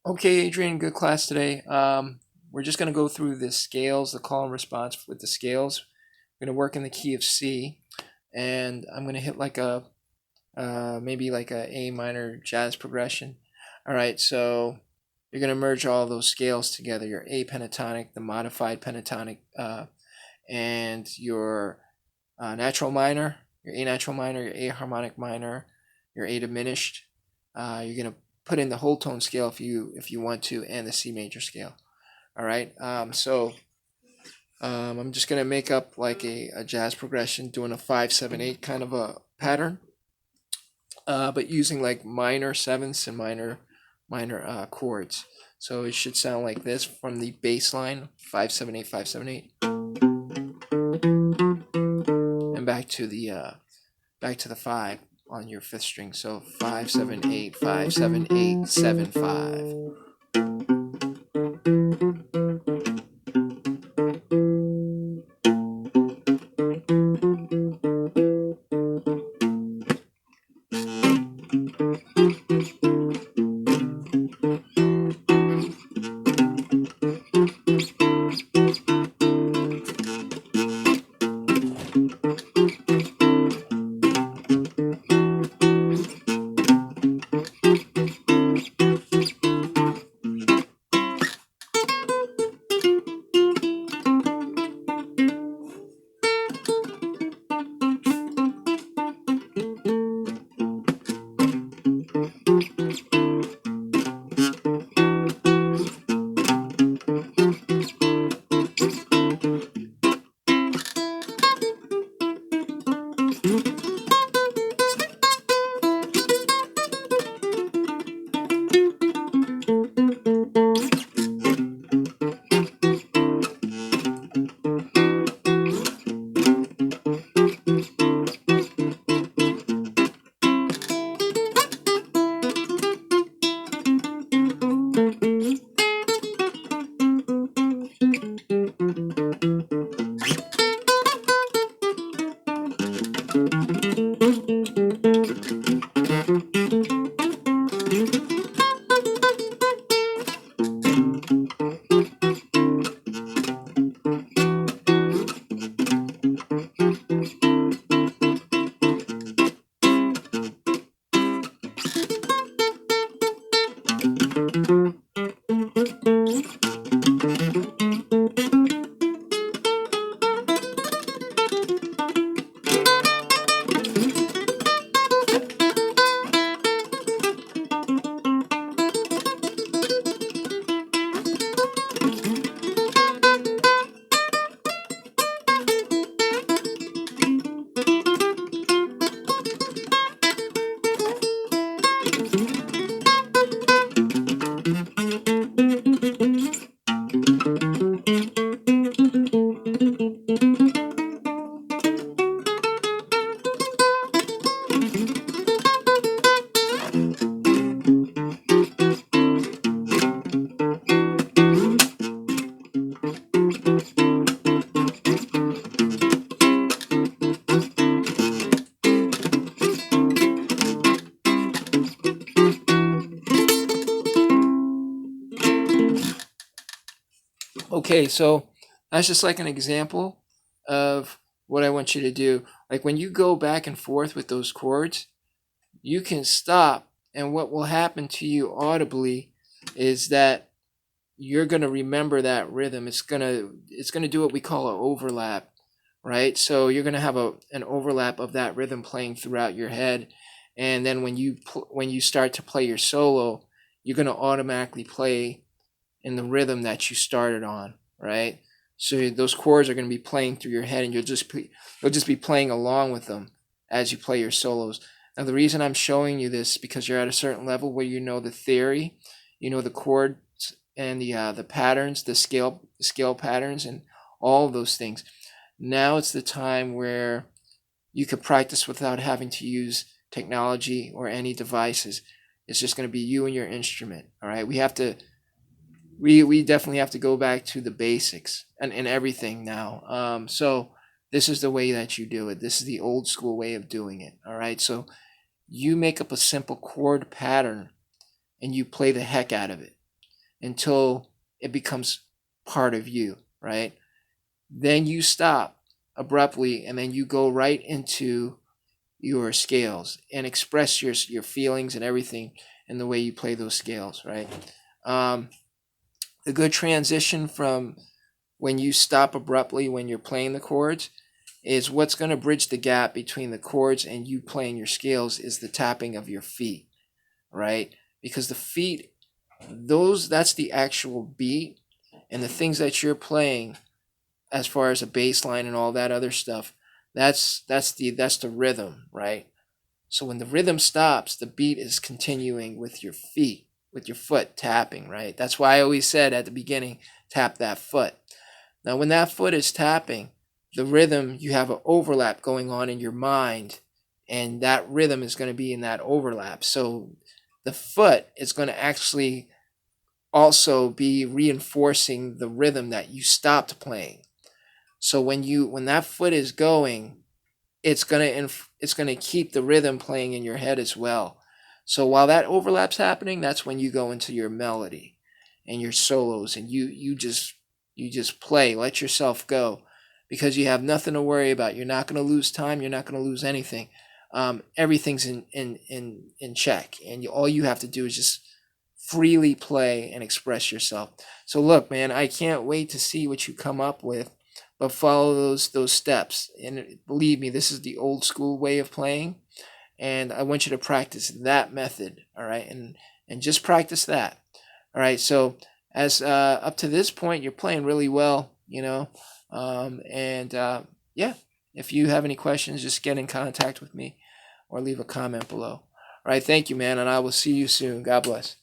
Okay, Adrian, good class today. We're just going to go through the scales, the call and response with the scales. We're going to work in the key of C, and I'm going to hit like a maybe like a A minor jazz progression. All right, so you're going to merge all those scales together: your A pentatonic, the modified pentatonic, and your natural minor, your A natural minor, your A harmonic minor, your A diminished. You're going to put in the whole tone scale if you want to, and the C major scale. All right. I'm just gonna make up like a jazz progression, doing a 5-7-8 kind of a pattern, but using like minor sevenths and minor chords. So it should sound like this from the bass line: 5-7-8, 5-7-8, and back to the five on your fifth string. So 5-7-8, 5-7-8, 7-5. Okay, so that's just like an example of what I want you to do. Like when you go back and forth with those chords, you can stop, and what will happen to you audibly is that you're going to remember that rhythm. It's going to do what we call an overlap, right? So you're going to have an overlap of that rhythm playing throughout your head, and then when you start to play your solo, you're going to automatically play in the rhythm that you started on, right? So those chords are going to be playing through your head, and you'll just be playing along with them as you play your solos. Now, the reason I'm showing you this is because you're at a certain level where you know the theory, you know the chords and the patterns, the scale patterns, and all of those things. Now it's the time where you could practice without having to use technology or any devices. It's just going to be you and your instrument. All right, we definitely have to go back to the basics and everything now. So this is the way that you do it. This is the old school way of doing it. All right. So you make up a simple chord pattern and you play the heck out of it. until it becomes part of you, right? Then you stop abruptly, and then you go right into your scales and express your feelings and everything in the way you play those scales, right? Um, a good transition from when you stop abruptly when you're playing the chords is what's going to bridge the gap between the chords and you playing your scales is the tapping of your feet, right? Because the feet, that's the actual beat, and the things that you're playing as far as a bass line and all that other stuff, that's the rhythm, right? So when the rhythm stops, the beat is continuing with your feet, with your foot tapping, right? That's why I always said at the beginning, tap that foot. Now, when that foot is tapping, the rhythm, you have an overlap going on in your mind, and that rhythm is going to be in that overlap. So the foot is going to actually also be reinforcing the rhythm that you stopped playing. So when that foot is going, it's gonna keep the rhythm playing in your head as well. So while that overlap's happening, that's when you go into your melody and your solos, and you just play, let yourself go, because you have nothing to worry about. You're not gonna lose time. You're not gonna lose anything. Everything's in check, and all you have to do is just freely play and express yourself. So look, man, I can't wait to see what you come up with, but follow those steps. And believe me, this is the old school way of playing, and I want you to practice that method. All right, and just practice that. All right. So as up to this point, you're playing really well. And yeah, if you have any questions, just get in contact with me or leave a comment below. All right. Thank you, man, and I will see you soon. God bless.